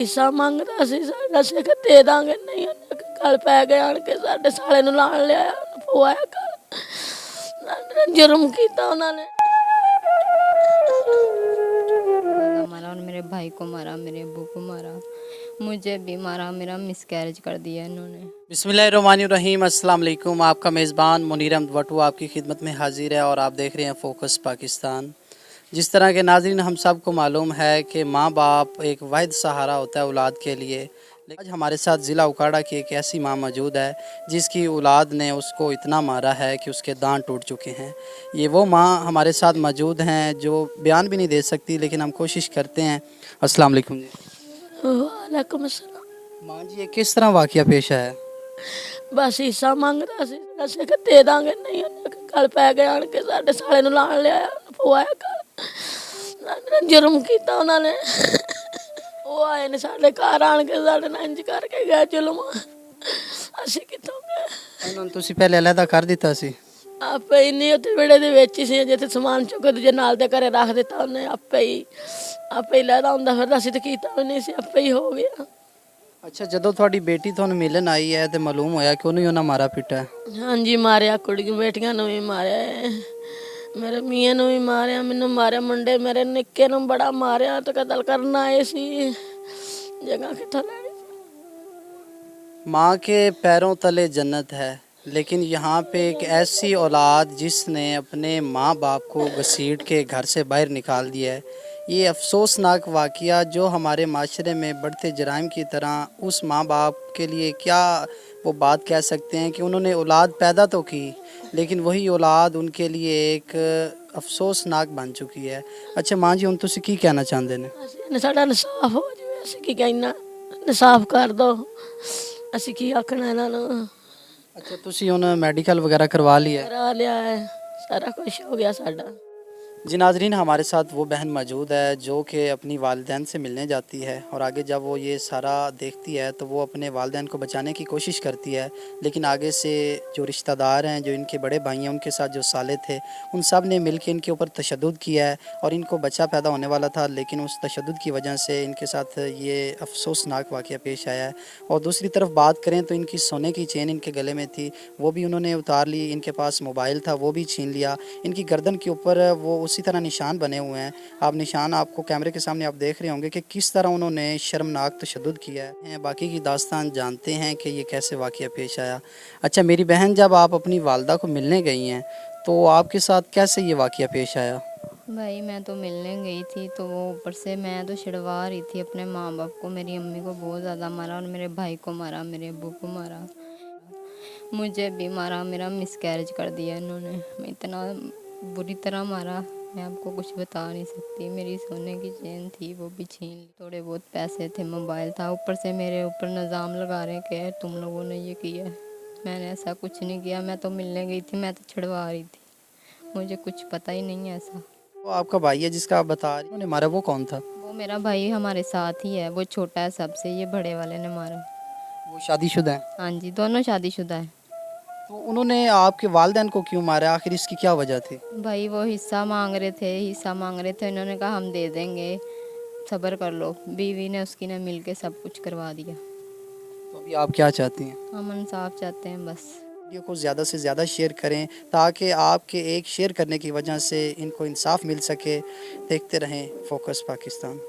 ਹਿੱਸਾ ਮੰਗਦਾ ਸੀ ਸਾਡਾ, ਅਸੀਂ ਕਿ ਦੇ ਦਾਂਗੇ, ਨਹੀਂ ਉਹਨੇ ਗਲ ਪੈ ਕੇ ਆਣ ਕੇ ਸਾਡੇ ਸਾਲੇ ਨੂੰ ਲਾਣ ਲਿਆ, ਪਵਾਇਆ ਘਰ। ਜੁਰਮ ਕੀਤਾ ਉਹਨਾਂ ਨੇ। मारा और मेरे भाई को मारा, मेरे अब्बू को मारा, मुझे भी मारा, मेरा मिसकैरेज कर दिया इन्होंने। बिस्मिल्लाहिर्रहमानिर्रहीम, अस्सलाम वालेकुम। आपका मेज़बान मुनीर अहमद वटू आपकी खिदमत में हाजिर है और आप देख रहे हैं फोकस पाकिस्तान। जिस तरह के नाज़रीन हम सब को मालूम है कि माँ बाप एक वाहिद सहारा होता है औलाद के लिए। आज हमारे साथ ज़िला उकाड़ा की एक ऐसी माँ मौजूद है जिसकी औलाद ने उसको इतना मारा है कि उसके दांत टूट चुके हैं। ये वो माँ हमारे साथ मौजूद हैं जो बयान भी नहीं दे सकती, लेकिन हम कोशिश करते हैं। अस्सलाम वालेकुम जी। वालेकुम अस्सलाम। माँ जी, ये किस तरह वाक़या पेश आया? ਬਸ ਹਿੱਸਾ ਮੰਗਦਾ ਸੀ, ਅਸੀਂ ਕਿ ਦੇ ਦਾਂਗੇ, ਨਹੀਂ ਉਹਨੇ ਗਲ ਪੈ ਕੇ ਆਣ ਕੇ ਸਾਡੇ ਸਾਲੇ ਨੂੰ ਲਾਣ ਲਿਆ, ਪਵਾਇਆ ਘਰ। ਜੁਰਮ ਕੀਤਾ ਉਹਨਾਂ ਨੇ। ਉਹ ਆਏ ਨੇ ਸਾਡੇ ਘਰ ਆਣ ਕੇ ਸਾਡੇ ਨਾਲ ਇੰਝ ਕਰਕੇ ਗਏ ਜ਼ੁਲਮ। ਅਸੀਂ ਕਿੱਥੋਂ ਗਏ? ਉਹਨਾਂ ਨੂੰ ਤੁਸੀਂ ਪਹਿਲੇ ਅਲੱਗਾ ਕਰ ਦਿੱਤਾ ਸੀ? ਆਪੇ ਹੀ ਨਹੀਂ, ਉੱਥੇ ਵਿਹੜੇ ਦੇ ਵਿੱਚ ਹੀ ਸੀ, ਜਿੱਥੇ ਸਮਾਨ ਚੁੱਕ ਕੇ ਦੂਜੇ ਨਾਲ ਦੇ ਘਰੇ ਰੱਖ ਦਿੱਤਾ ਉਹਨੇ। ਆਪੇ ਹੀ ਲੈਦਾ ਹੁੰਦਾ ਫਿਰਦਾ ਸੀ ਤੇ ਕੀਤਾ ਵੀ ਨਹੀਂ ਸੀ, ਆਪੇ ਹੀ ਹੋ ਗਿਆ। ਅੱਛਾ, ਜਦੋਂ ਤੁਹਾਡੀ ਬੇਟੀ ਤੁਹਾਨੂੰ ਮਿਲਣ ਆਈ ਹੈ ਤੇ ਮਾਲੂਮ ਹੋਇਆ ਕਿ ਉਹਨੂੰ ਹੀ ਉਹਨਾਂ ਮਾਰਾ ਪਿੱਟਾ ਹੈ? ਹਾਂਜੀ, ਮਾਰਿਆ, ਕੁੜੀ ਬੇਟੀਆਂ ਨੂੰ ਵੀ ਮਾਰਿਆ ਹੈ, ਮੇਰੇ ਮੀਆਂ ਨੂੰ ਵੀ ਮਾਰਿਆ, ਮੈਨੂੰ ਮਾਰਿਆ, ਮੁੰਡੇ ਮੇਰੇ ਨਿੱਕੇ ਨੂੰ ਬੜਾ ਮਾਰਿਆ ਤੇ ਕਤਲ ਕਰਨ ਆਏ ਸੀ। ਜਗ੍ਹਾ ਕਿੱਥੋਂ ਲੈਣੀ? माँ के पैरों तले जन्नत है, लेकिन यहाँ पे एक ऐसी औलाद जिसने अपने माँ बाप को घसीट के घर से बाहर निकाल दिया है। ये अफसोसनाक वाक़या जो हमारे माशरे में बढ़ते जराइम की तरह उस माँ बाप के लिए क्या वो बात कह सकते हैं कि उन्होंने औलाद पैदा तो की, लेकिन वही औलाद उनके लिए एक अफसोसनाक बन चुकी है। अच्छा माँ जी, हम तुसी की कहना चाहते हैं? ਸਾਡਾ ਇਨਸਾਫ ਹੋ ਜਾਵੇ, ਅਸੀਂ ਕੀ ਕਹਿਣਾ, ਇਨਸਾਫ ਕਰ ਦੋ, ਅਸੀਂ ਕੀ ਆਖਣਾ ਇਹਨਾਂ ਨੂੰ। अच्छा, तुसी हुण मेडिकल वगैरह करवा लिया है? ਕਰਾ ਲਿਆ ਹੈ, ਸਾਰਾ ਕੁਝ ਹੋ ਗਿਆ ਸਾਡਾ। जी नाजरीन, हमारे साथ वो बहन मौजूद है जो कि अपनी वालिदैन से मिलने जाती है और आगे जब वो ये सारा देखती है तो वो अपने वालिदैन को बचाने की कोशिश करती है, लेकिन आगे से जो रिश्तेदार हैं, जो इनके बड़े भाई हैं, उनके साथ जो साले थे, उन सब ने मिल के इनके ऊपर तशद्दुद किया है और इनको बच्चा पैदा होने वाला था, लेकिन उस तशद्दुद की वजह से इनके साथ ये अफसोसनाक वाक़या पेश आया है। और दूसरी तरफ बात करें तो इनकी सोने की चेन इनके गले में थी, वो भी उन्होंने उतार ली, इनके पास मोबाइल था वो भी छीन लिया। इनकी गर्दन के ऊपर वो उसी तरह निशान बने हुए हैं। आप निशान आपको कैमरे के सामने आप देख रहे होंगे कि किस तरह उन्होंने शर्मनाक तशद्दुद किया है। बाकी की दास्तान जानते हैं कि ये कैसे वाक़या पेश आया। अच्छा मेरी बहन, जब आप अपनी वालदा को मिलने गई हैं तो आपके साथ कैसे ये वाक़या पेश आया? भाई मैं तो मिलने गई थी तो वो ऊपर से मैं तो छिड़वा रही थी अपने माँ बाप को। मेरी अम्मी को बहुत ज़्यादा मारा और मेरे भाई को मारा, मेरे अब्बू को मारा, मुझे भी मारा, मेरा मिसकैरेज कर दिया इन्होंने। मैं इतना बुरी तरह मारा, मैं आपको कुछ बता नहीं सकती। मेरी सोने की चेन थी वो भी छीन ली, थोड़े बहुत पैसे थे, मोबाइल था, ऊपर से मेरे ऊपर इल्ज़ाम लगा रहे कि तुम लोगों ने ये किया है। मैंने ऐसा कुछ नहीं किया, मैं तो मिलने गई थी, मैं तो छिड़वा रही थी, मुझे कुछ पता ही नहीं है ऐसा। वो आपका भाई है जिसका आप बता रही उन्होंने मारा, वो कौन था? वो मेरा भाई हमारे साथ ही है, वो छोटा है सबसे, ये बड़े वाले ने मारा। वो शादीशुदा है? हाँ जी, दोनों शादीशुदा है। तो उन्होंने आपके वालिदैन को क्यों मारा, आखिर इसकी क्या वजह थी? भाई वो हिस्सा मांग रहे थे, इन्होंने कहा हम दे देंगे, सब्र कर लो। बीवी ने उसकी ने मिल के सब कुछ करवा दिया। तो अभी आप क्या चाहती हैं? हम इंसाफ चाहते हैं बस। वीडियो को ज़्यादा से ज़्यादा शेयर करें ताकि आपके एक शेयर करने की वजह से इनको इंसाफ मिल सके। देखते रहें फोकस पाकिस्तान।